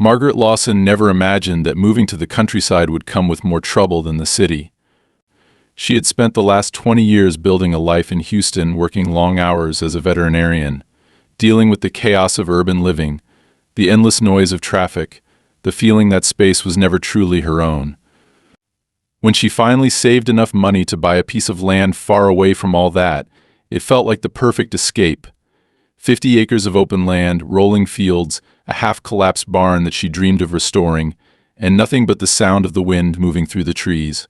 Margaret Lawson never imagined that moving to the countryside would come with more trouble than the city. She had spent the last 20 years building a life in Houston, working long hours as a veterinarian, dealing with the chaos of urban living, the endless noise of traffic, the feeling that space was never truly her own. When she finally saved enough money to buy a piece of land far away from all that, it felt like the perfect escape. 50 acres of open land, rolling fields, a half-collapsed barn that she dreamed of restoring, and nothing but the sound of the wind moving through the trees.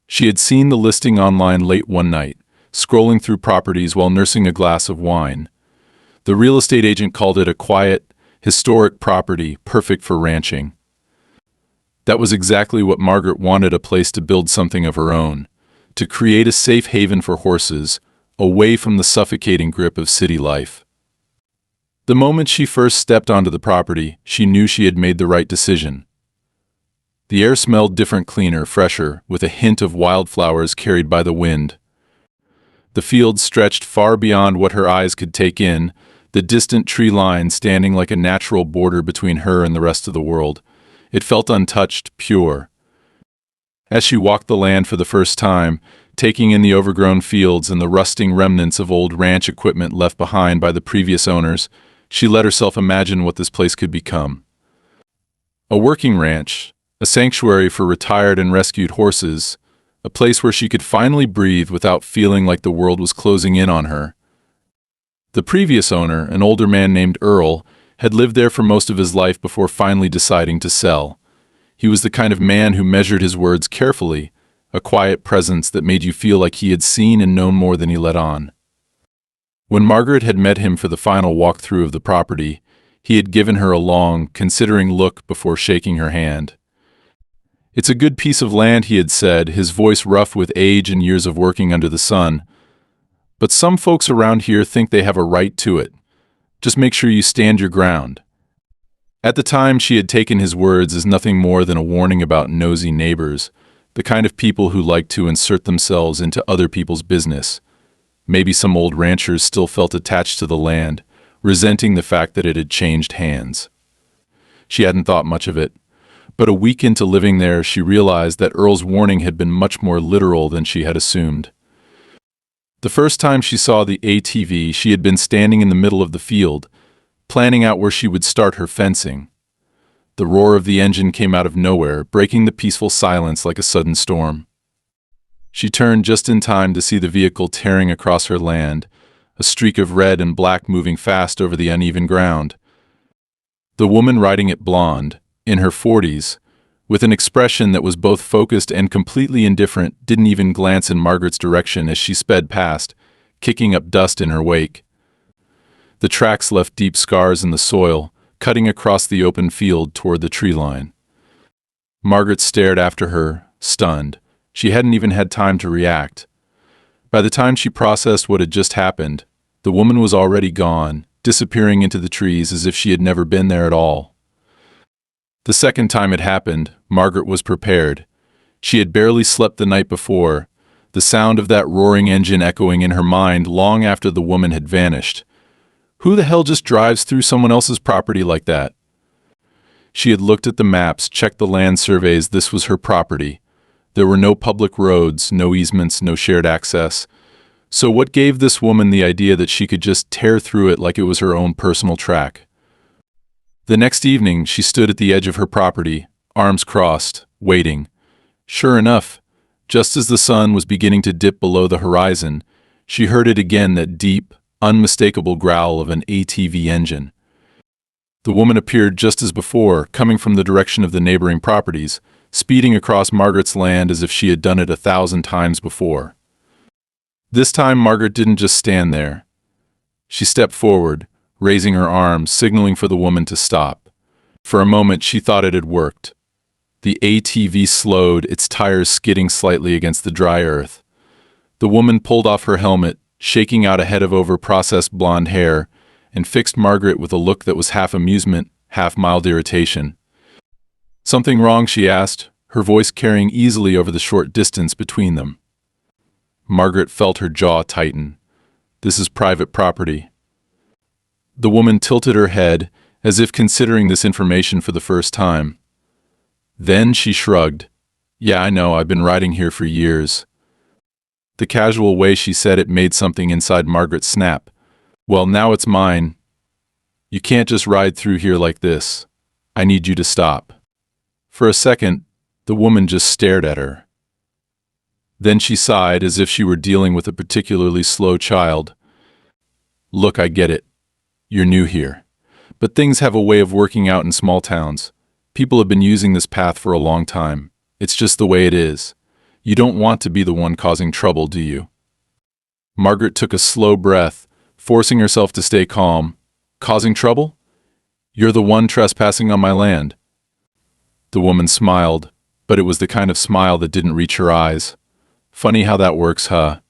She had seen the listing online late one night, scrolling through properties while nursing a glass of wine. The real estate agent called it a quiet, historic property, perfect for ranching. That was exactly what Margaret wanted: a place to build something of her own, to create a safe haven for horses, away from the suffocating grip of city life. The moment she first stepped onto the property, she knew she had made the right decision. The air smelled different, cleaner, fresher, with a hint of wildflowers carried by the wind. The fields stretched far beyond what her eyes could take in, the distant tree line standing like a natural border between her and the rest of the world. It felt untouched, pure. As she walked the land for the first time, taking in the overgrown fields and the rusting remnants of old ranch equipment left behind by the previous owners, she let herself imagine what this place could become. A working ranch, a sanctuary for retired and rescued horses, a place where she could finally breathe without feeling like the world was closing in on her. The previous owner, an older man named Earl, had lived there for most of his life before finally deciding to sell. He was the kind of man who measured his words carefully, a quiet presence that made you feel like he had seen and known more than he let on. When Margaret had met him for the final walkthrough of the property, he had given her a long, considering look before shaking her hand. "It's a good piece of land," he had said, his voice rough with age and years of working under the sun. "But some folks around here think they have a right to it. Just make sure you stand your ground." At the time, she had taken his words as nothing more than a warning about nosy neighbors, the kind of people who like to insert themselves into other people's business. Maybe some old ranchers still felt attached to the land, resenting the fact that it had changed hands. She hadn't thought much of it, but a week into living there, she realized that Earl's warning had been much more literal than she had assumed. The first time she saw the ATV, she had been standing in the middle of the field, planning out where she would start her fencing. The roar of the engine came out of nowhere, breaking the peaceful silence like a sudden storm. She turned just in time to see the vehicle tearing across her land, a streak of red and black moving fast over the uneven ground. The woman riding it, blonde, in her 40s, with an expression that was both focused and completely indifferent, didn't even glance in Margaret's direction as she sped past, kicking up dust in her wake. The tracks left deep scars in the soil, cutting across the open field toward the tree line. Margaret stared after her, stunned. She hadn't even had time to react. By the time she processed what had just happened, the woman was already gone, disappearing into the trees as if she had never been there at all. The second time it happened, Margaret was prepared. She had barely slept the night before, the sound of that roaring engine echoing in her mind long after the woman had vanished. Who the hell just drives through someone else's property like that? She had looked at the maps, checked the land surveys. This was her property. There were no public roads, no easements, no shared access. So what gave this woman the idea that she could just tear through it like it was her own personal track? The next evening, she stood at the edge of her property, arms crossed, waiting. Sure enough, just as the sun was beginning to dip below the horizon, she heard it again, that deep, unmistakable growl of an ATV engine. The woman appeared just as before, coming from the direction of the neighboring properties, speeding across Margaret's land as if she had done it 1,000 times before. This time, Margaret didn't just stand there. She stepped forward, raising her arms, signaling for the woman to stop. For a moment, she thought it had worked. The ATV slowed, its tires skidding slightly against the dry earth. The woman pulled off her helmet, shaking out a head of over-processed blonde hair, and fixed Margaret with a look that was half amusement, half mild irritation. "Something wrong?" she asked, her voice carrying easily over the short distance between them. Margaret felt her jaw tighten. "This is private property." The woman tilted her head, as if considering this information for the first time. Then she shrugged. Yeah, I know, I've been riding here for years. The casual way she said it made something inside Margaret snap. Well, now it's mine. You can't just ride through here like this. I need you to stop. For a second, the woman just stared at her. Then she sighed as if she were dealing with a particularly slow child. Look, I get it. You're new here. But things have a way of working out in small towns. People have been using this path for a long time. It's just the way it is. You don't want to be the one causing trouble, do you? Margaret took a slow breath, forcing herself to stay calm. Causing trouble? You're the one trespassing on my land. The woman smiled, but it was the kind of smile that didn't reach her eyes. Funny how that works, huh?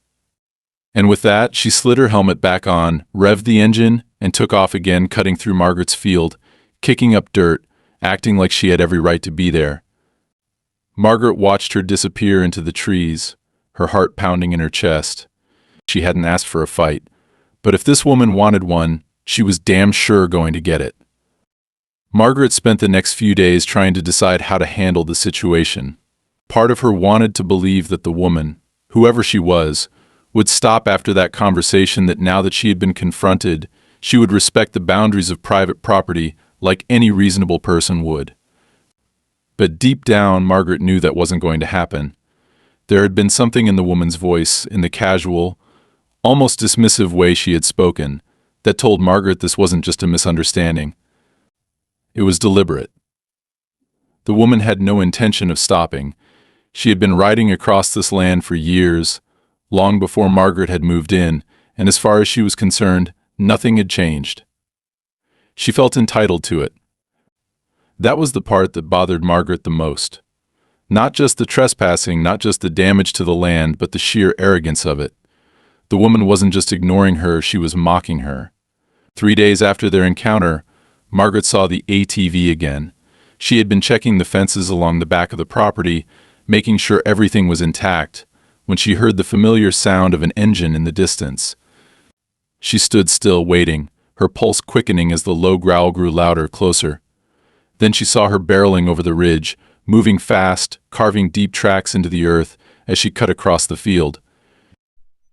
And with that, she slid her helmet back on, revved the engine, and took off again, cutting through Margaret's field, kicking up dirt, acting like she had every right to be there. Margaret watched her disappear into the trees, her heart pounding in her chest. She hadn't asked for a fight, but if this woman wanted one, she was damn sure going to get it. Margaret spent the next few days trying to decide how to handle the situation. Part of her wanted to believe that the woman, whoever she was, would stop after that conversation, that now that she had been confronted, she would respect the boundaries of private property like any reasonable person would. But deep down, Margaret knew that wasn't going to happen. There had been something in the woman's voice, in the casual, almost dismissive way she had spoken, that told Margaret this wasn't just a misunderstanding. It was deliberate. The woman had no intention of stopping. She had been riding across this land for years, long before Margaret had moved in, and as far as she was concerned, nothing had changed. She felt entitled to it. That was the part that bothered Margaret the most. Not just the trespassing, not just the damage to the land, but the sheer arrogance of it. The woman wasn't just ignoring her, she was mocking her. 3 days after their encounter, Margaret saw the ATV again. She had been checking the fences along the back of the property, making sure everything was intact, when she heard the familiar sound of an engine in the distance. She stood still, waiting, her pulse quickening as the low growl grew louder, closer. Then she saw her barreling over the ridge, moving fast, carving deep tracks into the earth as she cut across the field.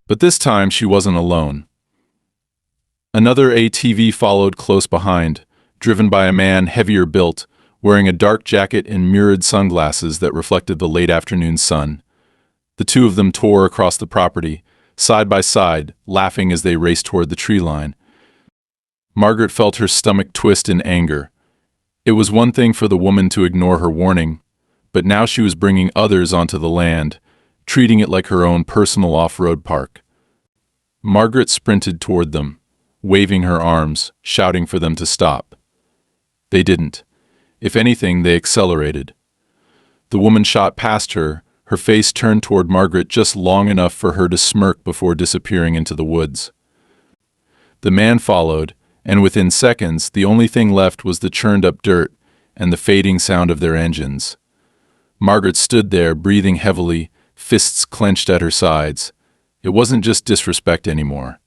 But this time she wasn't alone. Another ATV followed close behind, driven by a man heavier built, wearing a dark jacket and mirrored sunglasses that reflected the late afternoon sun. The two of them tore across the property, side by side, laughing as they raced toward the tree line. Margaret felt her stomach twist in anger. It was one thing for the woman to ignore her warning, but now she was bringing others onto the land, treating it like her own personal off-road park. Margaret sprinted toward them, waving her arms, shouting for them to stop. They didn't. If anything, they accelerated. The woman shot past her, her face turned toward Margaret just long enough for her to smirk before disappearing into the woods. The man followed, and within seconds, the only thing left was the churned-up dirt and the fading sound of their engines. Margaret stood there, breathing heavily, fists clenched at her sides. It wasn't just disrespect anymore.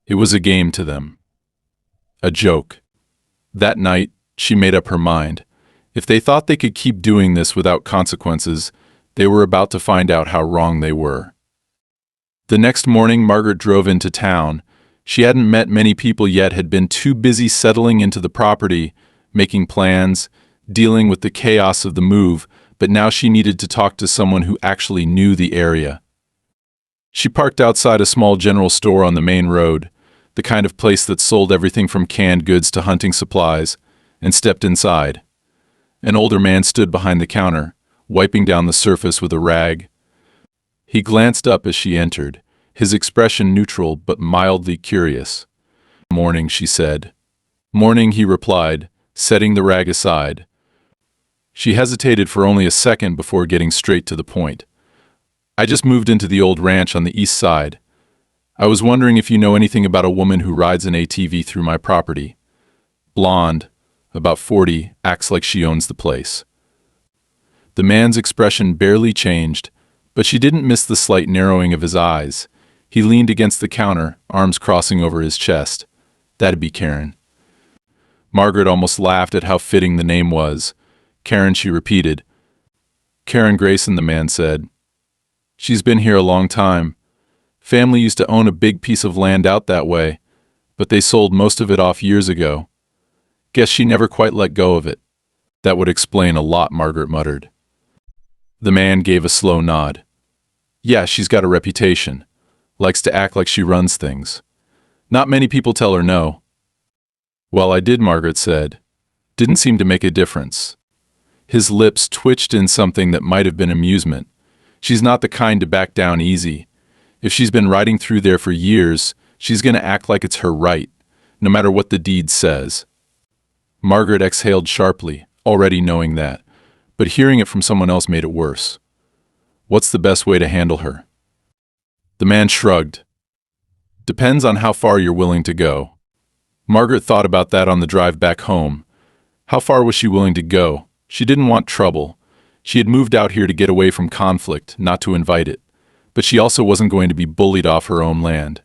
It was a game to them. A joke. That night, she made up her mind. If they thought they could keep doing this without consequences, they were about to find out how wrong they were. The next morning, Margaret drove into town. She hadn't met many people yet, had been too busy settling into the property, making plans, dealing with the chaos of the move, but now she needed to talk to someone who actually knew the area. She parked outside a small general store on the main road, the kind of place that sold everything from canned goods to hunting supplies, and stepped inside. An older man stood behind the counter, wiping down the surface with a rag. He glanced up as she entered, his expression neutral but mildly curious. "Morning," she said. "Morning," he replied, setting the rag aside. She hesitated for only a second before getting straight to the point. "I just moved into the old ranch on the east side. I was wondering if you know anything about a woman who rides an ATV through my property. Blonde, about 40, acts like she owns the place." The man's expression barely changed, but she didn't miss the slight narrowing of his eyes. He leaned against the counter, arms crossing over his chest. That'd be Karen. Margaret almost laughed at how fitting the name was. Karen, she repeated. Karen Grayson, the man said. She's been here a long time. Family used to own a big piece of land out that way, but they sold most of it off years ago. Guess she never quite let go of it. That would explain a lot, Margaret muttered. The man gave a slow nod. Yeah, she's got a reputation. Likes to act like she runs things. Not many people tell her no. Well, I did, Margaret said. Didn't seem to make a difference. His lips twitched in something that might have been amusement. She's not the kind to back down easy. If she's been riding through there for years, she's going to act like it's her right, no matter what the deed says. Margaret exhaled sharply, already knowing that, but hearing it from someone else made it worse. What's the best way to handle her? The man shrugged. Depends on how far you're willing to go. Margaret thought about that on the drive back home. How far was she willing to go? She didn't want trouble. She had moved out here to get away from conflict, not to invite it. But she also wasn't going to be bullied off her own land.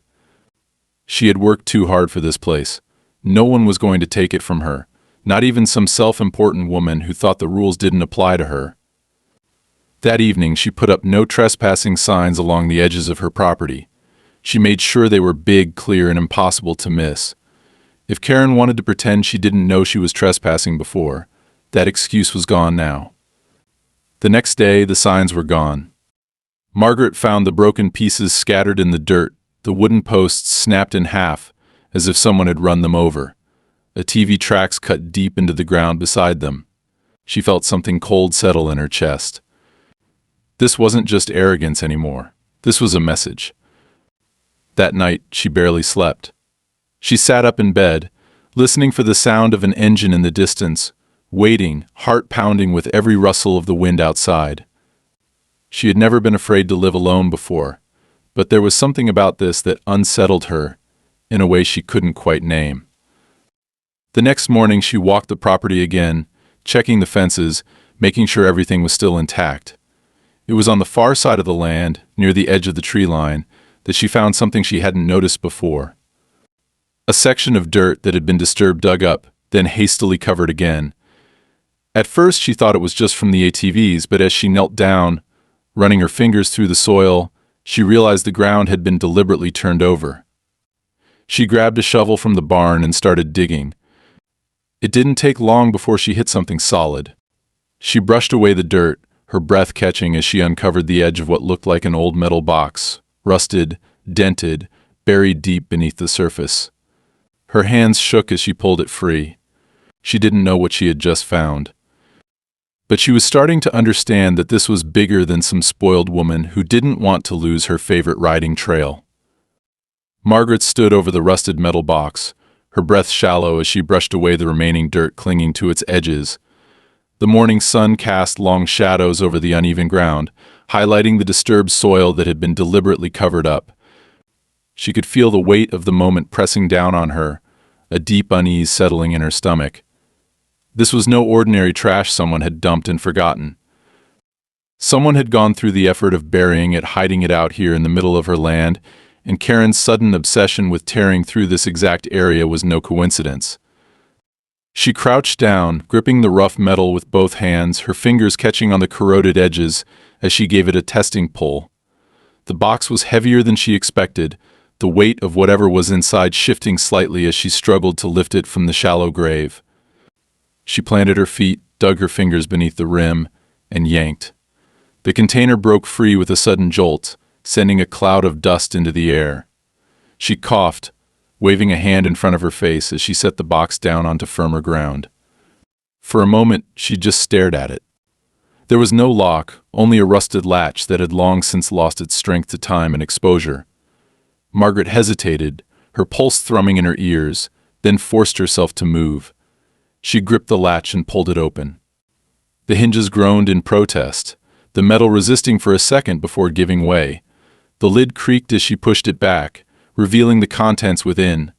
She had worked too hard for this place. No one was going to take it from her, not even some self-important woman who thought the rules didn't apply to her. That evening, she put up no trespassing signs along the edges of her property. She made sure they were big, clear, and impossible to miss. If Karen wanted to pretend she didn't know she was trespassing before, that excuse was gone now. The next day, the signs were gone. Margaret found the broken pieces scattered in the dirt, the wooden posts snapped in half, as if someone had run them over. ATV tracks cut deep into the ground beside them. She felt something cold settle in her chest. This wasn't just arrogance anymore. This was a message. That night, she barely slept. She sat up in bed, listening for the sound of an engine in the distance, waiting, heart pounding with every rustle of the wind outside. She had never been afraid to live alone before, but there was something about this that unsettled her in a way she couldn't quite name. The next morning she walked the property again, checking the fences, making sure everything was still intact. It was on the far side of the land, near the edge of the tree line, that she found something she hadn't noticed before. A section of dirt that had been disturbed dug up, then hastily covered again. At first she thought it was just from the ATVs, but as she knelt down, running her fingers through the soil, she realized the ground had been deliberately turned over. She grabbed a shovel from the barn and started digging. It didn't take long before she hit something solid. She brushed away the dirt, her breath catching as she uncovered the edge of what looked like an old metal box, rusted, dented, buried deep beneath the surface. Her hands shook as she pulled it free. She didn't know what she had just found. But she was starting to understand that this was bigger than some spoiled woman who didn't want to lose her favorite riding trail. Margaret stood over the rusted metal box, her breath shallow as she brushed away the remaining dirt clinging to its edges. The morning sun cast long shadows over the uneven ground, highlighting the disturbed soil that had been deliberately covered up. She could feel the weight of the moment pressing down on her, a deep unease settling in her stomach. This was no ordinary trash someone had dumped and forgotten. Someone had gone through the effort of burying it, hiding it out here in the middle of her land, and Karen's sudden obsession with tearing through this exact area was no coincidence. She crouched down, gripping the rough metal with both hands, her fingers catching on the corroded edges as she gave it a testing pull. The box was heavier than she expected, the weight of whatever was inside shifting slightly as she struggled to lift it from the shallow grave. She planted her feet, dug her fingers beneath the rim, and yanked. The container broke free with a sudden jolt, sending a cloud of dust into the air. She coughed, waving a hand in front of her face as she set the box down onto firmer ground. For a moment, she just stared at it. There was no lock, only a rusted latch that had long since lost its strength to time and exposure. Margaret hesitated, her pulse thrumming in her ears, then forced herself to move. She gripped the latch and pulled it open. The hinges groaned in protest, the metal resisting for a second before giving way. The lid creaked as she pushed it back, revealing the contents within.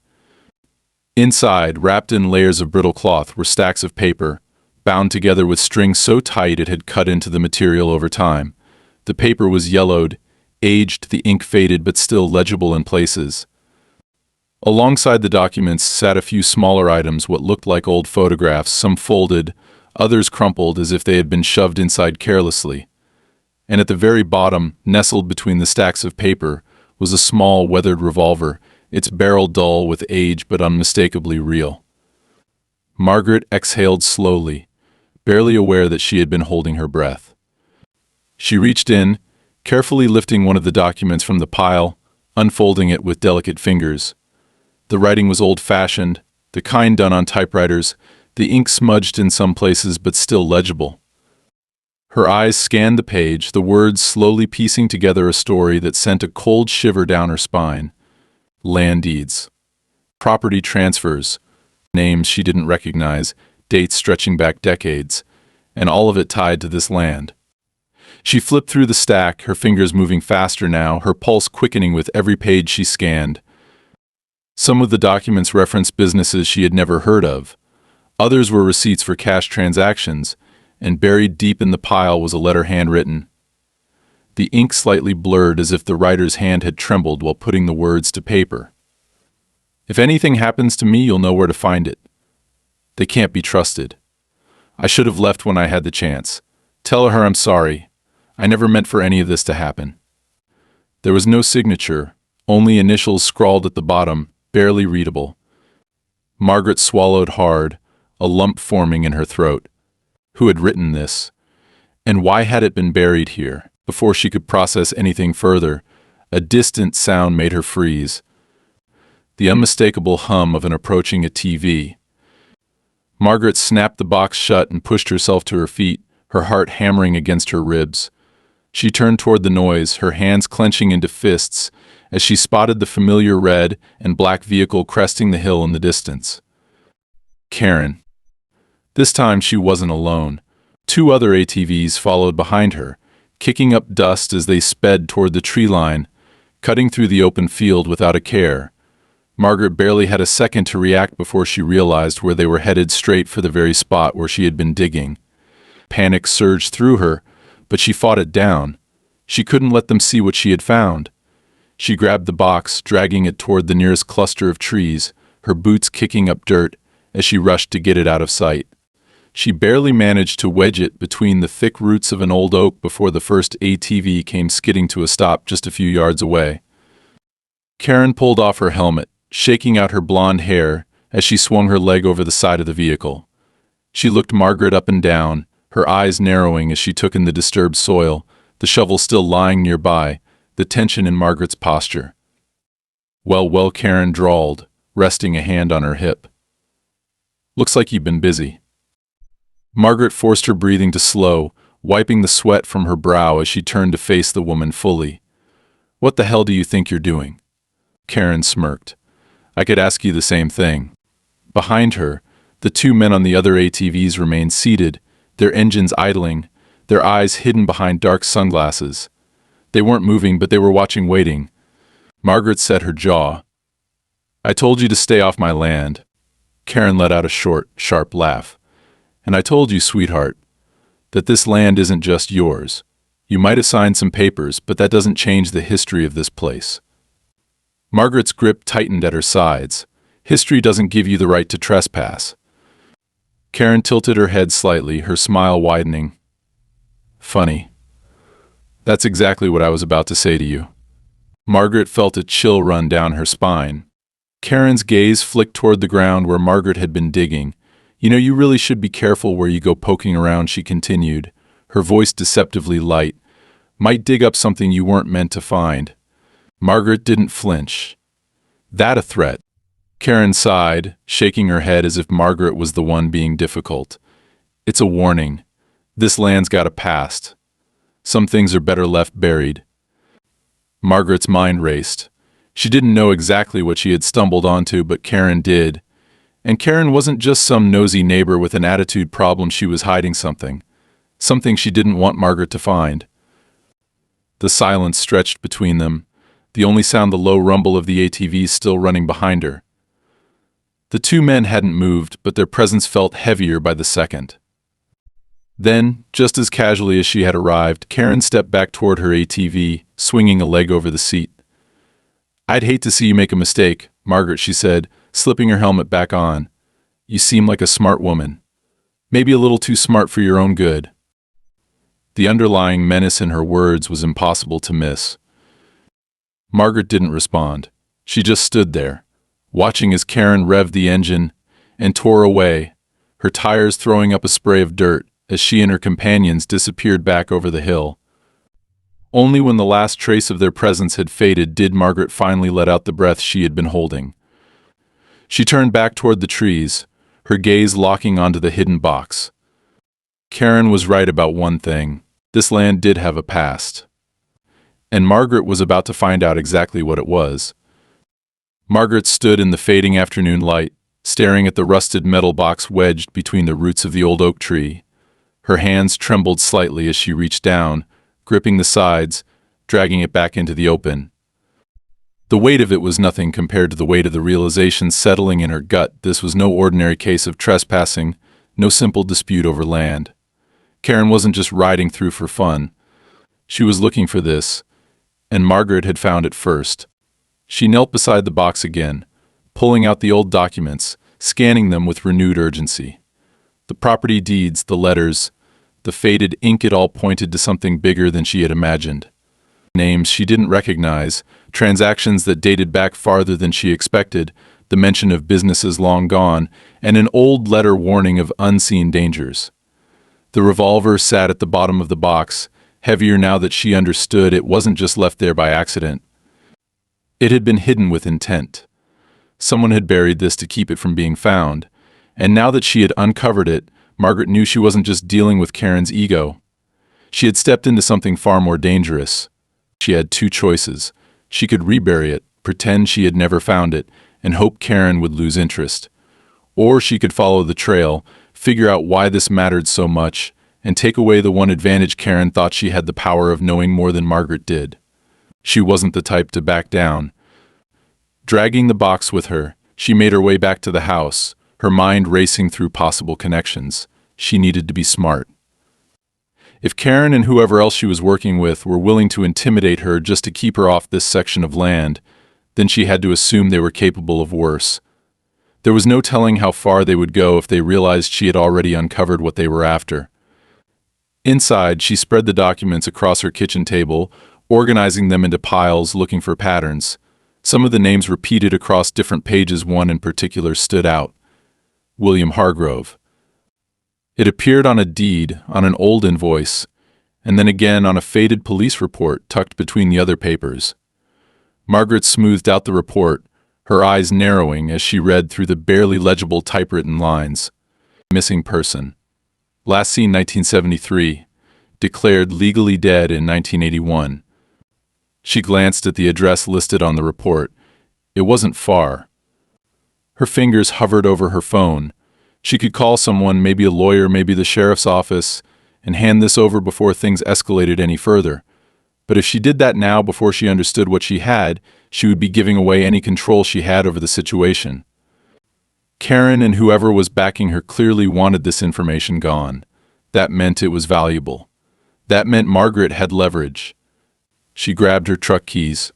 Inside, wrapped in layers of brittle cloth, were stacks of paper, bound together with string so tight it had cut into the material over time. The paper was yellowed, aged, the ink faded but still legible in places. Alongside the documents sat a few smaller items, what looked like old photographs, some folded, others crumpled as if they had been shoved inside carelessly. And at the very bottom, nestled between the stacks of paper, was a small, weathered revolver, its barrel dull with age but unmistakably real. Margaret exhaled slowly, barely aware that she had been holding her breath. She reached in, carefully lifting one of the documents from the pile, unfolding it with delicate fingers. The writing was old-fashioned, the kind done on typewriters, the ink smudged in some places but still legible. Her eyes scanned the page, the words slowly piecing together a story that sent a cold shiver down her spine. Land deeds. Property transfers. Names she didn't recognize, dates stretching back decades, and all of it tied to this land. She flipped through the stack, her fingers moving faster now, her pulse quickening with every page she scanned. Some of the documents referenced businesses she had never heard of. Others were receipts for cash transactions, and buried deep in the pile was a letter handwritten. The ink slightly blurred as if the writer's hand had trembled while putting the words to paper. If anything happens to me, you'll know where to find it. They can't be trusted. I should have left when I had the chance. Tell her I'm sorry. I never meant for any of this to happen. There was no signature, only initials scrawled at the bottom, barely readable. Margaret swallowed hard, a lump forming in her throat. Who had written this? And why had it been buried here? Before she could process anything further, a distant sound made her freeze. The unmistakable hum of an approaching ATV. Margaret snapped the box shut and pushed herself to her feet, her heart hammering against her ribs. She turned toward the noise, her hands clenching into fists, as she spotted the familiar red and black vehicle cresting the hill in the distance. Karen. This time she wasn't alone. 2 other ATVs followed behind her, kicking up dust as they sped toward the tree line, cutting through the open field without a care. Margaret barely had a second to react before she realized where they were headed, straight for the very spot where she had been digging. Panic surged through her, but she fought it down. She couldn't let them see what she had found. She grabbed the box, dragging it toward the nearest cluster of trees, her boots kicking up dirt as she rushed to get it out of sight. She barely managed to wedge it between the thick roots of an old oak before the first ATV came skidding to a stop just a few yards away. Karen pulled off her helmet, shaking out her blonde hair as she swung her leg over the side of the vehicle. She looked Margaret up and down, her eyes narrowing as she took in the disturbed soil, the shovel still lying nearby, the tension in Margaret's posture. Well, Karen drawled, resting a hand on her hip. Looks like you've been busy. Margaret forced her breathing to slow, wiping the sweat from her brow as she turned to face the woman fully. What the hell do you think you're doing? Karen smirked. I could ask you the same thing. Behind her, the 2 men on the other ATVs remained seated, their engines idling, their eyes hidden behind dark sunglasses. They weren't moving, but they were watching, waiting. Margaret set her jaw. I told you to stay off my land. Karen let out a short, sharp laugh. And I told you, sweetheart, that this land isn't just yours. You might have signed some papers, but that doesn't change the history of this place. Margaret's grip tightened at her sides. History doesn't give you the right to trespass. Karen tilted her head slightly, her smile widening. Funny. That's exactly what I was about to say to you. Margaret felt a chill run down her spine. Karen's gaze flicked toward the ground where Margaret had been digging. You know, you really should be careful where you go poking around, she continued, her voice deceptively light. Might dig up something you weren't meant to find. Margaret didn't flinch. That a threat? Karen sighed, shaking her head as if Margaret was the one being difficult. It's a warning. This land's got a past. Some things are better left buried. Margaret's mind raced. She didn't know exactly what she had stumbled onto, but Karen did. And Karen wasn't just some nosy neighbor with an attitude problem. She was hiding something. Something she didn't want Margaret to find. The silence stretched between them, the only sound the low rumble of the ATVs still running behind her. The 2 men hadn't moved, but their presence felt heavier by the second. Then, just as casually as she had arrived, Karen stepped back toward her ATV, swinging a leg over the seat. "I'd hate to see you make a mistake, Margaret," she said, slipping her helmet back on. "You seem like a smart woman. Maybe a little too smart for your own good." The underlying menace in her words was impossible to miss. Margaret didn't respond. She just stood there, watching as Karen revved the engine and tore away, her tires throwing up a spray of dirt as she and her companions disappeared back over the hill. Only when the last trace of their presence had faded did Margaret finally let out the breath she had been holding. She turned back toward the trees, her gaze locking onto the hidden box. Karen was right about one thing. This land did have a past. And Margaret was about to find out exactly what it was. Margaret stood in the fading afternoon light, staring at the rusted metal box wedged between the roots of the old oak tree. Her hands trembled slightly as she reached down, gripping the sides, dragging it back into the open. The weight of it was nothing compared to the weight of the realization settling in her gut. This was no ordinary case of trespassing, no simple dispute over land. Karen wasn't just riding through for fun. She was looking for this, and Margaret had found it first. She knelt beside the box again, pulling out the old documents, scanning them with renewed urgency. The property deeds, the letters, the faded ink, it all pointed to something bigger than she had imagined. Names she didn't recognize, transactions that dated back farther than she expected, the mention of businesses long gone, and an old letter warning of unseen dangers. The revolver sat at the bottom of the box, heavier now that she understood it wasn't just left there by accident. It had been hidden with intent. Someone had buried this to keep it from being found, and now that she had uncovered it, Margaret knew she wasn't just dealing with Karen's ego. She had stepped into something far more dangerous. She had two choices. She could rebury it, pretend she had never found it, and hope Karen would lose interest. Or she could follow the trail, figure out why this mattered so much, and take away the one advantage Karen thought she had: the power of knowing more than Margaret did. She wasn't the type to back down. Dragging the box with her, she made her way back to the house, her mind racing through possible connections. She needed to be smart. If Karen and whoever else she was working with were willing to intimidate her just to keep her off this section of land, then she had to assume they were capable of worse. There was no telling how far they would go if they realized she had already uncovered what they were after. Inside, she spread the documents across her kitchen table, organizing them into piles, looking for patterns. Some of the names repeated across different pages. One in particular stood out: William Hargrove. It appeared on a deed, on an old invoice, and then again on a faded police report tucked between the other papers. Margaret smoothed out the report, her eyes narrowing as she read through the barely legible typewritten lines. Missing person. Last seen 1973. Declared legally dead in 1981. She glanced at the address listed on the report. It wasn't far. Her fingers hovered over her phone. She could call someone, maybe a lawyer, maybe the sheriff's office, and hand this over before things escalated any further. But if she did that now, before she understood what she had, she would be giving away any control she had over the situation. Karen and whoever was backing her clearly wanted this information gone. That meant it was valuable. That meant Margaret had leverage. She grabbed her truck keys.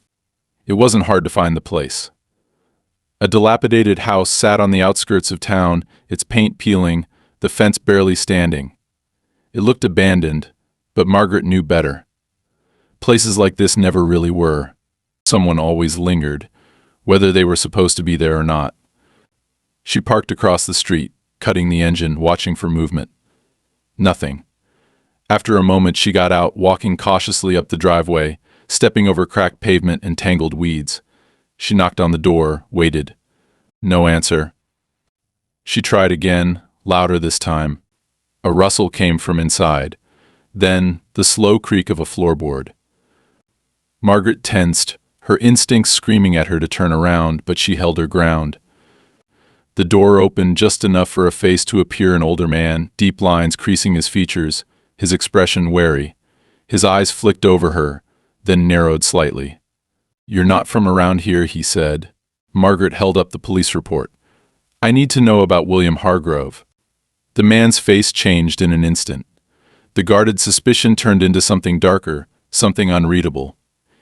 It wasn't hard to find the place. A dilapidated house sat on the outskirts of town, its paint peeling, the fence barely standing. It looked abandoned, but Margaret knew better. Places like this never really were. Someone always lingered, whether they were supposed to be there or not. She parked across the street, cutting the engine, watching for movement. Nothing. After a moment, she got out, walking cautiously up the driveway, stepping over cracked pavement and tangled weeds. She knocked on the door, waited. No answer. She tried again, louder this time. A rustle came from inside. Then, the slow creak of a floorboard. Margaret tensed, her instincts screaming at her to turn around, but she held her ground. The door opened just enough for a face to appear: an older man, deep lines creasing his features, his expression wary. His eyes flicked over her, then narrowed slightly. "You're not from around here," he said. Margaret held up the police report. "I need to know about William Hargrove." The man's face changed in an instant. The guarded suspicion turned into something darker, something unreadable.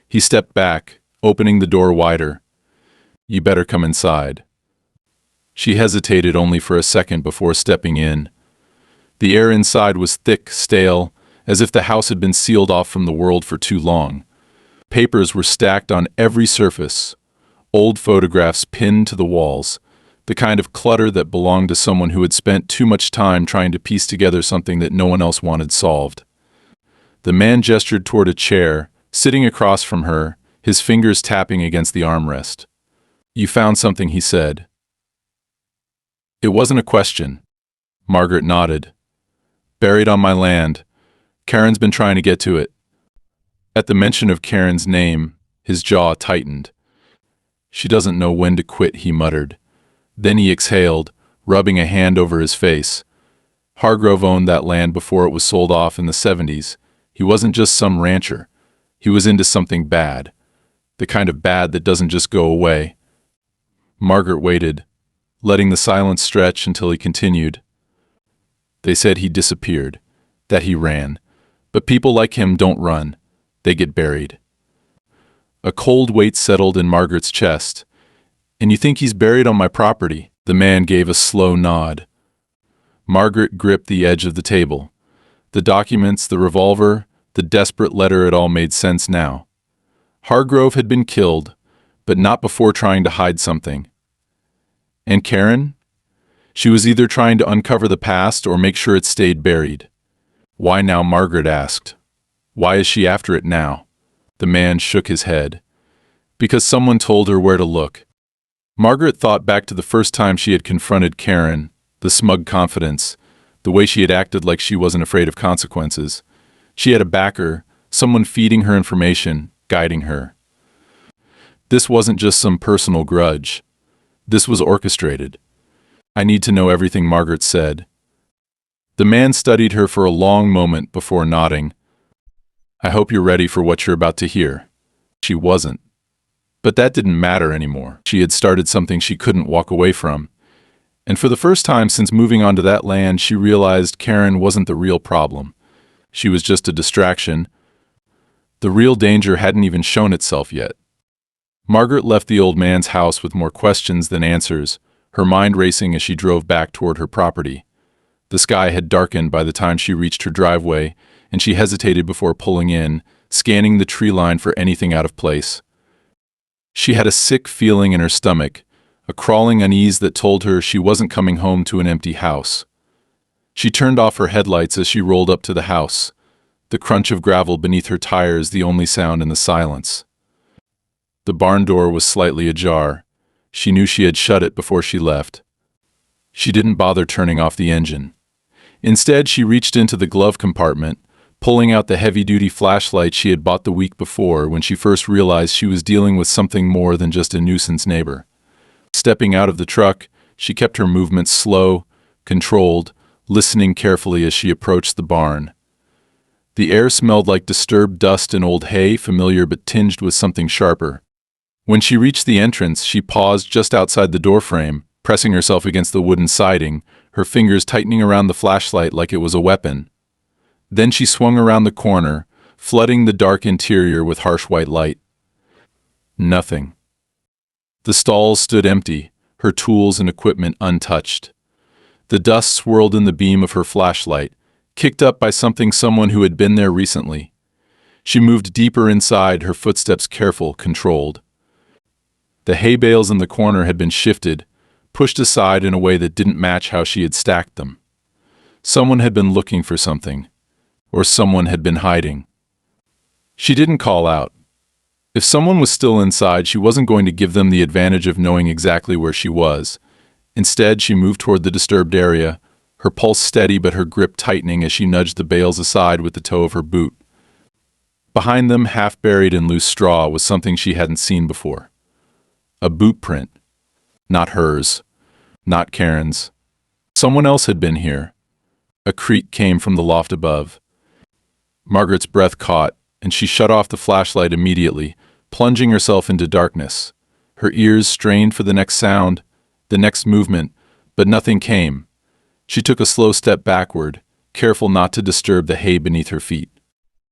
He stepped back, opening the door wider, You better come inside." She hesitated only for a second before stepping in. The air inside was thick, stale, as if the house had been sealed off from the world for too long. Papers were stacked on every surface, old photographs pinned to the walls, the kind of clutter that belonged to someone who had spent too much time trying to piece together something that no one else wanted solved. The man gestured toward a chair, sitting across from her, his fingers tapping against the armrest. "You found something," he said. It wasn't a question. Margaret nodded. "Buried on my land. Karen's been trying to get to it." At the mention of Karen's name, his jaw tightened. "She doesn't know when to quit," he muttered. Then he exhaled, rubbing a hand over his face. Hargrove owned that land before it was sold off in the 70s. He wasn't just some rancher. He was into something bad. The kind of bad that doesn't just go away. Margaret waited, letting the silence stretch until he continued. "They said he disappeared, that he ran. But people like him don't run. They get buried." A cold weight settled in Margaret's chest. "And you think he's buried on my property?" The man gave a slow nod. Margaret gripped the edge of the table. The documents, the revolver, the desperate letter, it all made sense now. Hargrove had been killed, but not before trying to hide something. And Karen? She was either trying to uncover the past or make sure it stayed buried. "Why now?" Margaret asked. "Why is she after it now?" The man shook his head. "Because someone told her where to look." Margaret thought back to the first time she had confronted Karen, the smug confidence, the way she had acted like she wasn't afraid of consequences. She had a backer, someone feeding her information, guiding her. This wasn't just some personal grudge. This was orchestrated. "I need to know everything," Margaret said. The man studied her for a long moment before nodding. "I hope you're ready for what you're about to hear." She wasn't. But that didn't matter anymore. She had started something she couldn't walk away from. And for the first time since moving onto that land, she realized Karen wasn't the real problem. She was just a distraction. The real danger hadn't even shown itself yet. Margaret left the old man's house with more questions than answers, her mind racing as she drove back toward her property. The sky had darkened by the time she reached her driveway, and she hesitated before pulling in, scanning the tree line for anything out of place. She had a sick feeling in her stomach, a crawling unease that told her she wasn't coming home to an empty house. She turned off her headlights as she rolled up to the house, the crunch of gravel beneath her tires the only sound in the silence. The barn door was slightly ajar. She knew she had shut it before she left. She didn't bother turning off the engine. Instead, she reached into the glove compartment, pulling out the heavy-duty flashlight she had bought the week before when she first realized she was dealing with something more than just a nuisance neighbor. Stepping out of the truck, she kept her movements slow, controlled, listening carefully as she approached the barn. The air smelled like disturbed dust and old hay, familiar but tinged with something sharper. When she reached the entrance, she paused just outside the doorframe, pressing herself against the wooden siding, her fingers tightening around the flashlight like it was a weapon. Then she swung around the corner, flooding the dark interior with harsh white light. Nothing. The stalls stood empty, her tools and equipment untouched. The dust swirled in the beam of her flashlight, kicked up by someone who had been there recently. She moved deeper inside, her footsteps careful, controlled. The hay bales in the corner had been shifted, pushed aside in a way that didn't match how she had stacked them. Someone had been looking for something, or someone had been hiding. She didn't call out. If someone was still inside, she wasn't going to give them the advantage of knowing exactly where she was. Instead, she moved toward the disturbed area, her pulse steady but her grip tightening as she nudged the bales aside with the toe of her boot. Behind them, half buried in loose straw, was something she hadn't seen before. A boot print. Not hers. Not Karen's. Someone else had been here. A creak came from the loft above. Margaret's breath caught, and she shut off the flashlight immediately, plunging herself into darkness. Her ears strained for the next sound, the next movement, but nothing came. She took a slow step backward, careful not to disturb the hay beneath her feet.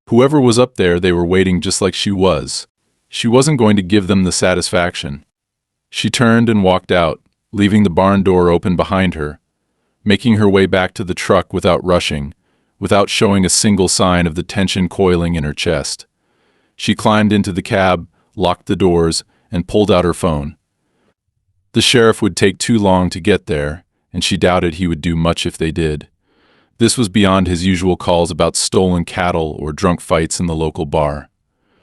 Whoever was up there, they were waiting just like she was. She wasn't going to give them the satisfaction. She turned and walked out, leaving the barn door open behind her, making her way back to the truck without rushing, without showing a single sign of the tension coiling in her chest. She climbed into the cab, locked the doors, and pulled out her phone. The sheriff would take too long to get there, and she doubted he would do much if they did. This was beyond his usual calls about stolen cattle or drunk fights in the local bar.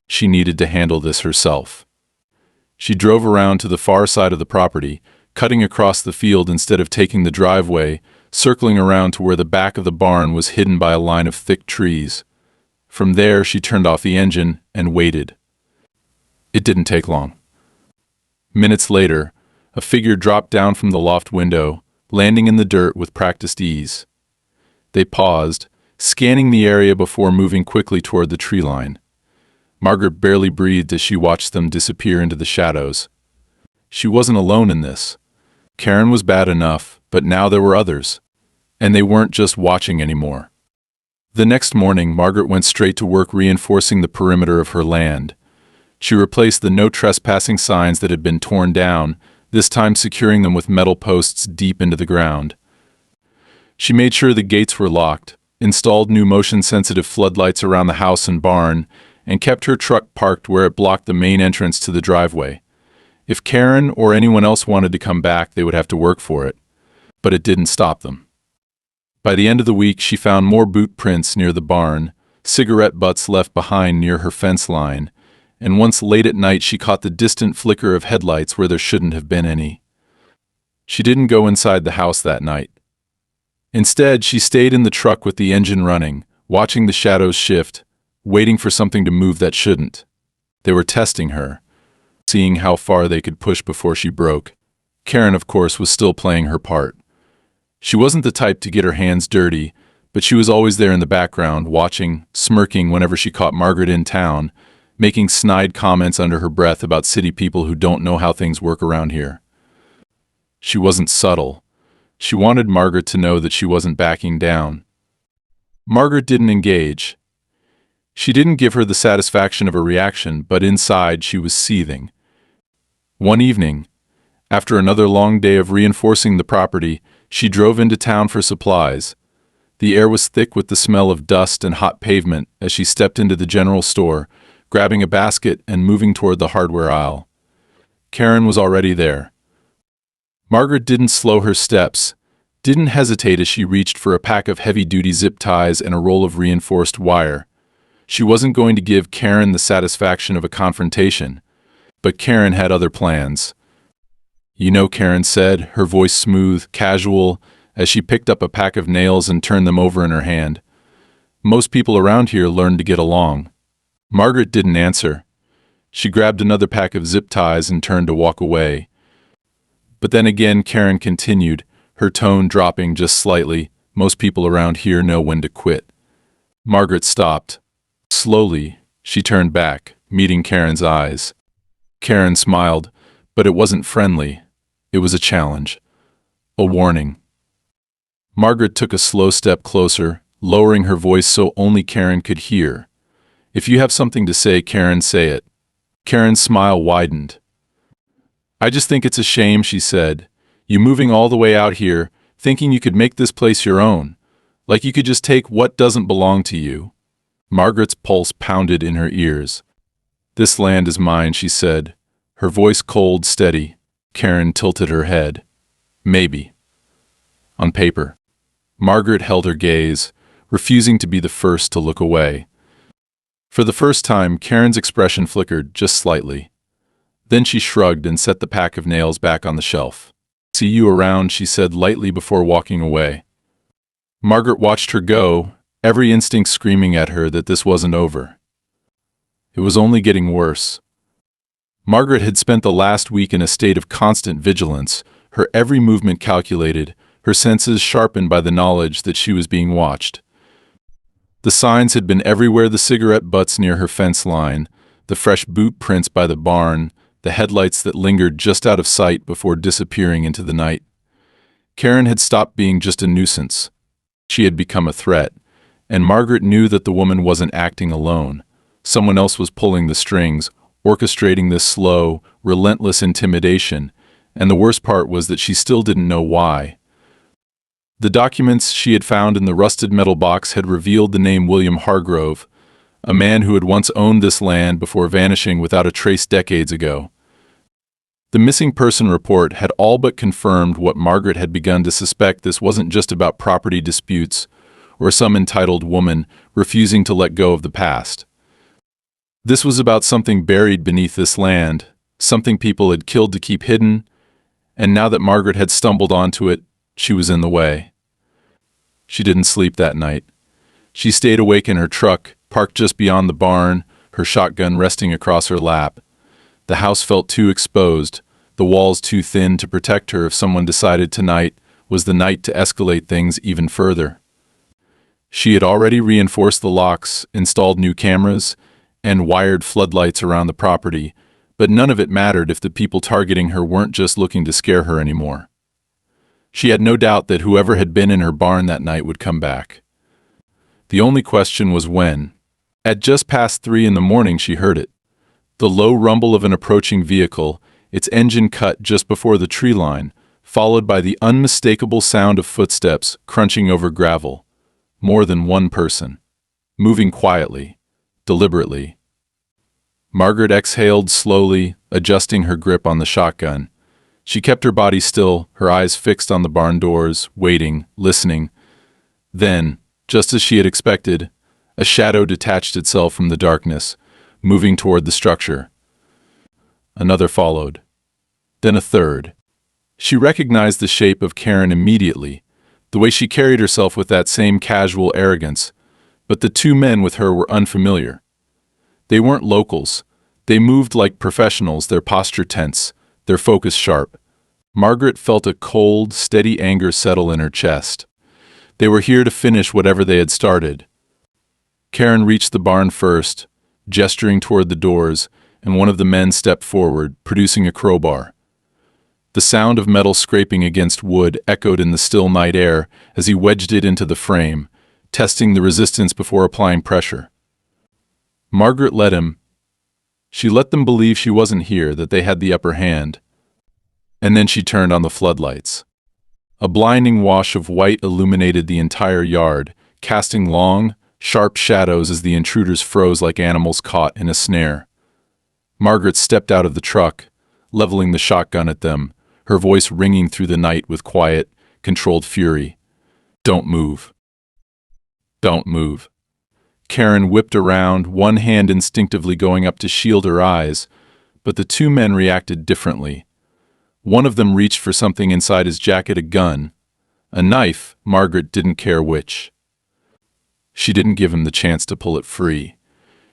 She needed to handle this herself. She drove around to the far side of the property, cutting across the field instead of taking the driveway, circling around to where the back of the barn was hidden by a line of thick trees. From there, she turned off the engine and waited. It didn't take long. Minutes later, a figure dropped down from the loft window, landing in the dirt with practiced ease. They paused, scanning the area before moving quickly toward the tree line. Margaret barely breathed as she watched them disappear into the shadows. She wasn't alone in this. Karen was bad enough, but now there were others. And they weren't just watching anymore. The next morning, Margaret went straight to work reinforcing the perimeter of her land. She replaced the no trespassing signs that had been torn down, this time securing them with metal posts deep into the ground. She made sure the gates were locked, installed new motion-sensitive floodlights around the house and barn, and kept her truck parked where it blocked the main entrance to the driveway. If Karen or anyone else wanted to come back, they would have to work for it. But it didn't stop them. By the end of the week, she found more boot prints near the barn, cigarette butts left behind near her fence line, and once late at night she caught the distant flicker of headlights where there shouldn't have been any. She didn't go inside the house that night. Instead, she stayed in the truck with the engine running, watching the shadows shift, waiting for something to move that shouldn't. They were testing her, seeing how far they could push before she broke. Karen, of course, was still playing her part. She wasn't the type to get her hands dirty, but she was always there in the background, watching, smirking whenever she caught Margaret in town, making snide comments under her breath about city people who don't know how things work around here. She wasn't subtle. She wanted Margaret to know that she wasn't backing down. Margaret didn't engage. She didn't give her the satisfaction of a reaction, but inside she was seething. One evening, after another long day of reinforcing the property, she drove into town for supplies. The air was thick with the smell of dust and hot pavement as she stepped into the general store, grabbing a basket and moving toward the hardware aisle. Karen was already there. Margaret didn't slow her steps, didn't hesitate as she reached for a pack of heavy-duty zip ties and a roll of reinforced wire. She wasn't going to give Karen the satisfaction of a confrontation, but Karen had other plans. "You know," Karen said, her voice smooth, casual, as she picked up a pack of nails and turned them over in her hand. "Most people around here learn to get along." Margaret didn't answer. She grabbed another pack of zip ties and turned to walk away. But then again, Karen continued, her tone dropping just slightly. "Most people around here know when to quit." Margaret stopped. Slowly, she turned back, meeting Karen's eyes. Karen smiled, but it wasn't friendly. It was a challenge. A warning. Margaret took a slow step closer, lowering her voice so only Karen could hear. "If you have something to say, Karen, say it." Karen's smile widened. "I just think it's a shame," she said. "You moving all the way out here, thinking you could make this place your own. Like you could just take what doesn't belong to you." Margaret's pulse pounded in her ears. "This land is mine," she said, her voice cold, steady. Karen tilted her head. "Maybe. On paper." Margaret held her gaze, refusing to be the first to look away. For the first time, Karen's expression flickered just slightly. Then she shrugged and set the pack of nails back on the shelf. "See you around," she said lightly before walking away. Margaret watched her go, every instinct screaming at her that this wasn't over. It was only getting worse. Margaret had spent the last week in a state of constant vigilance, her every movement calculated, her senses sharpened by the knowledge that she was being watched. The signs had been everywhere: the cigarette butts near her fence line, the fresh boot prints by the barn, the headlights that lingered just out of sight before disappearing into the night. Karen had stopped being just a nuisance. She had become a threat, and Margaret knew that the woman wasn't acting alone. Someone else was pulling the strings, orchestrating this slow, relentless intimidation, And the worst part was that she still didn't know why. The documents she had found in the rusted metal box had revealed the name William Hargrove, a man who had once owned this land before vanishing without a trace decades ago. The missing person report had all but confirmed what Margaret had begun to suspect. This wasn't just about property disputes or some entitled woman refusing to let go of the past. This was about something buried beneath this land, something people had killed to keep hidden, and now that Margaret had stumbled onto it, she was in the way. She didn't sleep that night. She stayed awake in her truck, parked just beyond the barn, her shotgun resting across her lap. The house felt too exposed, the walls too thin to protect her if someone decided tonight was the night to escalate things even further. She had already reinforced the locks, installed new cameras, and wired floodlights around the property, but none of it mattered if the people targeting her weren't just looking to scare her anymore. She had no doubt that whoever had been in her barn that night would come back. The only question was when. At just past 3 in the morning she heard it. The low rumble of an approaching vehicle, its engine cut just before the tree line, followed by the unmistakable sound of footsteps crunching over gravel. More than one person. Moving quietly, deliberately. Margaret exhaled slowly, adjusting her grip on the shotgun. She kept her body still, her eyes fixed on the barn doors, waiting, listening. Then, just as she had expected, a shadow detached itself from the darkness, moving toward the structure. Another followed. Then a third. She recognized the shape of Karen immediately, the way she carried herself with that same casual arrogance, but the 2 men with her were unfamiliar. They weren't locals. They moved like professionals, their posture tense, their focus sharp. Margaret felt a cold, steady anger settle in her chest. They were here to finish whatever they had started. Karen reached the barn first, gesturing toward the doors, and one of the men stepped forward, producing a crowbar. The sound of metal scraping against wood echoed in the still night air as he wedged it into the frame, testing the resistance before applying pressure. Margaret let him. She let them believe she wasn't here, that they had the upper hand. And then she turned on the floodlights. A blinding wash of white illuminated the entire yard, casting long, sharp shadows as the intruders froze like animals caught in a snare. Margaret stepped out of the truck, leveling the shotgun at them, her voice ringing through the night with quiet, controlled fury. "Don't move. Don't move." Karen whipped around, one hand instinctively going up to shield her eyes, but the 2 men reacted differently. One of them reached for something inside his jacket, a gun. A knife, Margaret didn't care which. She didn't give him the chance to pull it free.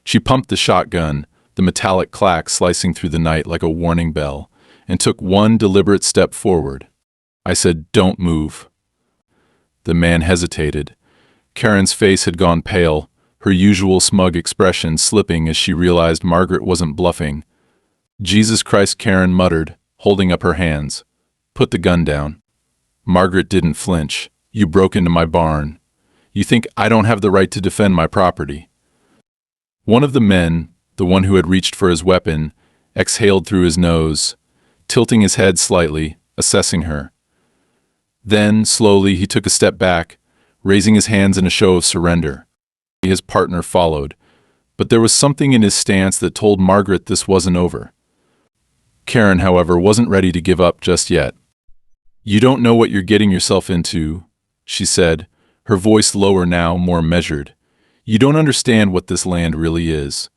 She pumped the shotgun, the metallic clack slicing through the night like a warning bell, and took one deliberate step forward. I said, "Don't move." The man hesitated. Karen's face had gone pale, her usual smug expression slipping as she realized Margaret wasn't bluffing. "Jesus Christ," Karen muttered, holding up her hands. "Put the gun down." Margaret didn't flinch. "You broke into my barn. You think I don't have the right to defend my property?" One of the men, the one who had reached for his weapon, exhaled through his nose, tilting his head slightly, assessing her. Then, slowly, he took a step back, raising his hands in a show of surrender. His partner followed, but there was something in his stance that told Margaret this wasn't over. Karen, however, wasn't ready to give up just yet. "You don't know what you're getting yourself into," she said, her voice lower now, more measured. "You don't understand what this land really is."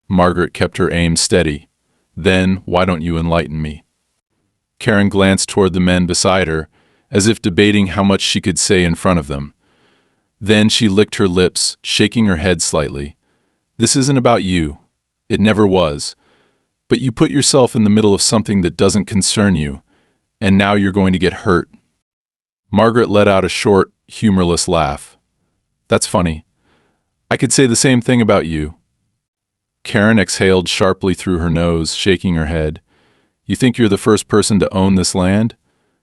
Margaret kept her aim steady. "Then, why don't you enlighten me?" Karen glanced toward the men beside her, as if debating how much she could say in front of them. Then she licked her lips, shaking her head slightly. "This isn't about you. It never was. But you put yourself in the middle of something that doesn't concern you, and now you're going to get hurt." Margaret let out a short, humorless laugh. "That's funny. I could say the same thing about you." Karen exhaled sharply through her nose, shaking her head. "You think you're the first person to own this land?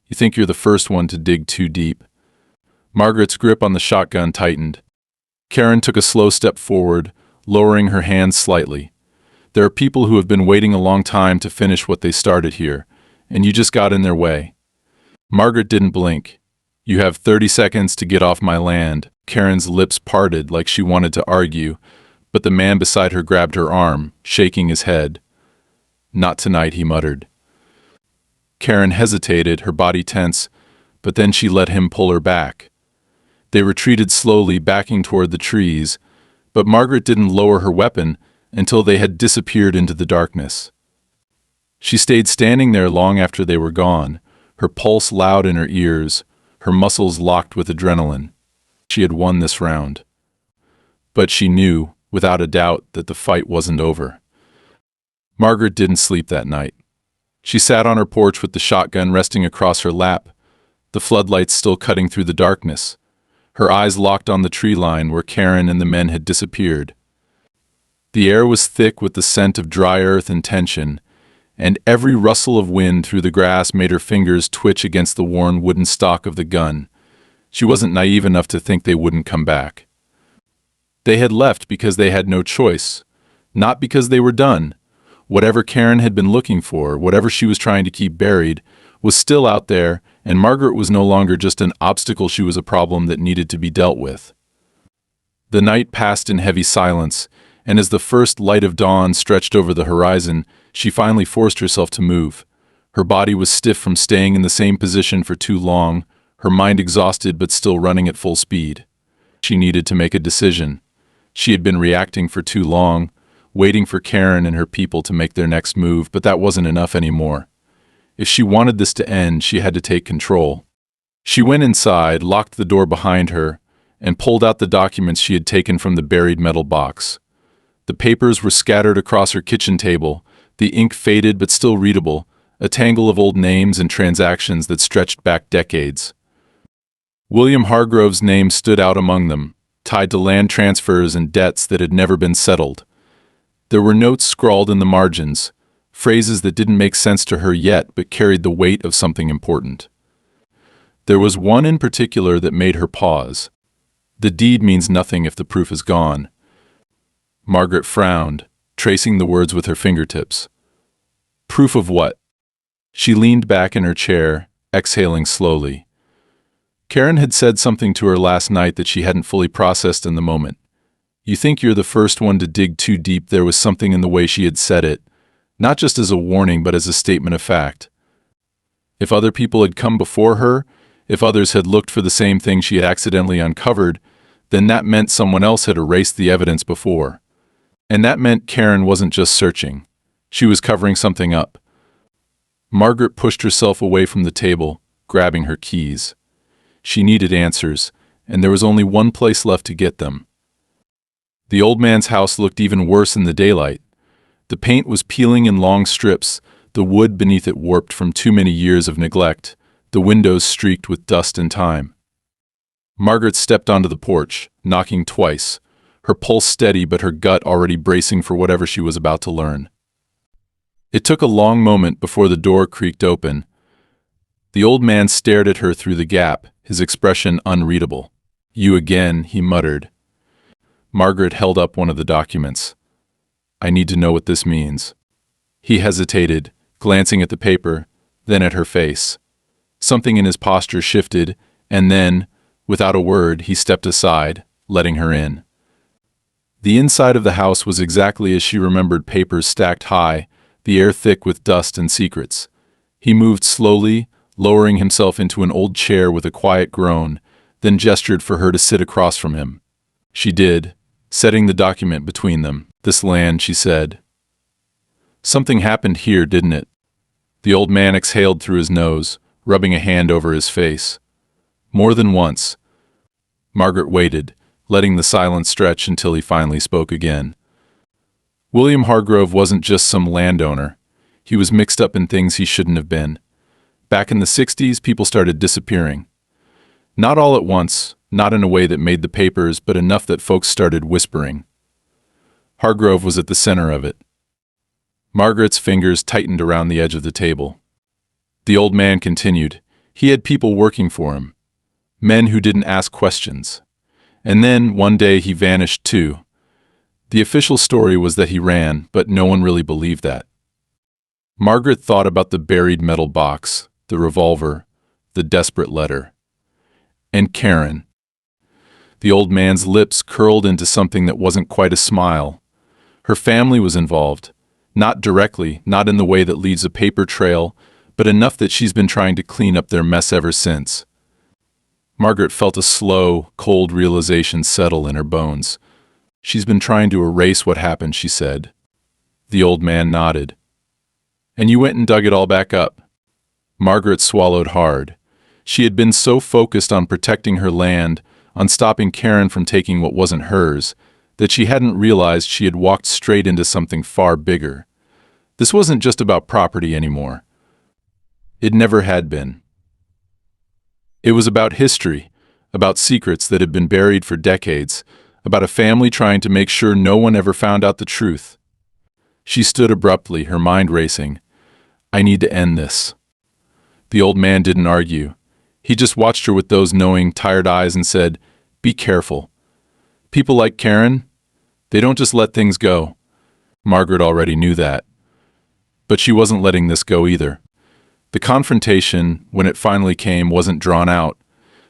You think you're the first one to dig too deep." Margaret's grip on the shotgun tightened. Karen took a slow step forward, lowering her hands slightly. "There are people who have been waiting a long time to finish what they started here, and you just got in their way." Margaret didn't blink. "You have 30 seconds to get off my land." Karen's lips parted like she wanted to argue, but the man beside her grabbed her arm, shaking his head. "Not tonight," he muttered. Karen hesitated, her body tense, but then she let him pull her back. They retreated slowly, backing toward the trees, but Margaret didn't lower her weapon until they had disappeared into the darkness. She stayed standing there long after they were gone, her pulse loud in her ears, her muscles locked with adrenaline. She had won this round. But she knew, without a doubt, that the fight wasn't over. Margaret didn't sleep that night. She sat on her porch with the shotgun resting across her lap, the floodlights still cutting through the darkness, her eyes locked on the tree line where Karen and the men had disappeared. The air was thick with the scent of dry earth and tension, and every rustle of wind through the grass made her fingers twitch against the worn wooden stock of the gun. She wasn't naive enough to think they wouldn't come back. They had left because they had no choice, not because they were done. Whatever Karen had been looking for, whatever she was trying to keep buried, was still out there, and Margaret was no longer just an obstacle, she was a problem that needed to be dealt with. The night passed in heavy silence, and as the first light of dawn stretched over the horizon, she finally forced herself to move. Her body was stiff from staying in the same position for too long, her mind exhausted but still running at full speed. She needed to make a decision. She had been reacting for too long, waiting for Karen and her people to make their next move, but that wasn't enough anymore. If she wanted this to end, she had to take control. She went inside, locked the door behind her, and pulled out the documents she had taken from the buried metal box. The papers were scattered across her kitchen table, the ink faded but still readable, a tangle of old names and transactions that stretched back decades. William Hargrove's name stood out among them, tied to land transfers and debts that had never been settled. There were notes scrawled in the margins, phrases that didn't make sense to her yet but carried the weight of something important. There was one in particular that made her pause. "The deed means nothing if the proof is gone." Margaret frowned, tracing the words with her fingertips. "Proof of what?" She leaned back in her chair, exhaling slowly. Karen had said something to her last night that she hadn't fully processed in the moment. "You think you're the first one to dig too deep." There was something in the way she had said it, not just as a warning but as a statement of fact. If other people had come before her, if others had looked for the same thing she had accidentally uncovered, then that meant someone else had erased the evidence before. And that meant Karen wasn't just searching. She was covering something up. Margaret pushed herself away from the table, grabbing her keys. She needed answers, and there was only one place left to get them. The old man's house looked even worse in the daylight. The paint was peeling in long strips, the wood beneath it warped from too many years of neglect, the windows streaked with dust and time. Margaret stepped onto the porch, knocking twice, her pulse steady but her gut already bracing for whatever she was about to learn. It took a long moment before the door creaked open. The old man stared at her through the gap, his expression unreadable. "You again," he muttered. Margaret held up one of the documents. "I need to know what this means." He hesitated, glancing at the paper, then at her face. Something in his posture shifted, and then, without a word, he stepped aside, letting her in. The inside of the house was exactly as she remembered, papers stacked high, the air thick with dust and secrets. He moved slowly, lowering himself into an old chair with a quiet groan, then gestured for her to sit across from him. She did, setting the document between them. "This land," she said. "Something happened here, didn't it?" The old man exhaled through his nose, rubbing a hand over his face. "More than once." Margaret waited, letting the silence stretch until he finally spoke again. William Hargrove wasn't just some landowner. He was mixed up in things he shouldn't have been. Back in the 60s, people started disappearing. Not all at once, not in a way that made the papers, but enough that folks started whispering. Hargrove was at the center of it. Margaret's fingers tightened around the edge of the table. The old man continued. He had people working for him. Men who didn't ask questions. And then, one day, he vanished too. The official story was that he ran, but no one really believed that. Margaret thought about the buried metal box, the revolver, the desperate letter. And Karen. The old man's lips curled into something that wasn't quite a smile. Her family was involved. Not directly, not in the way that leaves a paper trail, but enough that she's been trying to clean up their mess ever since. Margaret felt a slow, cold realization settle in her bones. She's been trying to erase what happened, she said. The old man nodded. And you went and dug it all back up. Margaret swallowed hard. She had been so focused on protecting her land, on stopping Karen from taking what wasn't hers, that she hadn't realized she had walked straight into something far bigger. This wasn't just about property anymore. It never had been. It was about history, about secrets that had been buried for decades, about a family trying to make sure no one ever found out the truth. She stood abruptly, her mind racing. I need to end this. The old man didn't argue. He just watched her with those knowing, tired eyes and said, Be careful. People like Karen, they don't just let things go. Margaret already knew that. But she wasn't letting this go either. The confrontation, when it finally came, wasn't drawn out.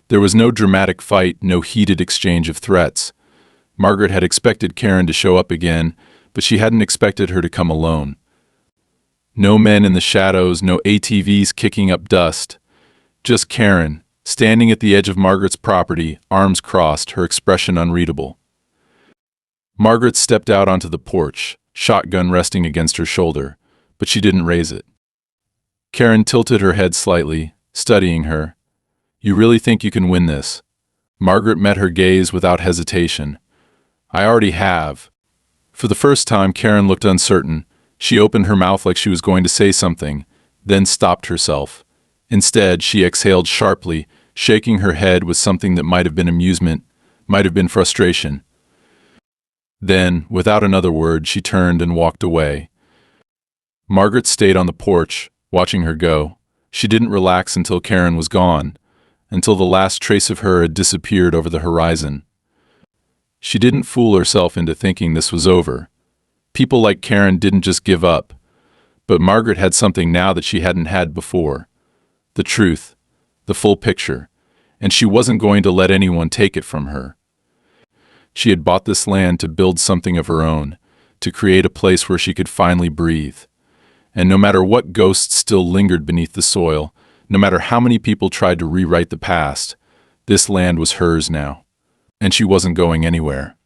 There was no dramatic fight, no heated exchange of threats. Margaret had expected Karen to show up again, but she hadn't expected her to come alone. No men in the shadows, no ATVs kicking up dust. Just Karen, standing at the edge of Margaret's property, arms crossed, her expression unreadable. Margaret stepped out onto the porch, shotgun resting against her shoulder, but she didn't raise it. Karen tilted her head slightly, studying her. You really think you can win this? Margaret met her gaze without hesitation. I already have. For the first time, Karen looked uncertain. She opened her mouth like she was going to say something, then stopped herself. Instead, she exhaled sharply, shaking her head with something that might have been amusement, might have been frustration. Then, without another word, she turned and walked away. Margaret stayed on the porch, watching her go. She didn't relax until Karen was gone, until the last trace of her had disappeared over the horizon. She didn't fool herself into thinking this was over. People like Karen didn't just give up. But Margaret had something now that she hadn't had before. The truth, the full picture, and she wasn't going to let anyone take it from her. She had bought this land to build something of her own, to create a place where she could finally breathe. And no matter what ghosts still lingered beneath the soil, no matter how many people tried to rewrite the past, this land was hers now. And she wasn't going anywhere.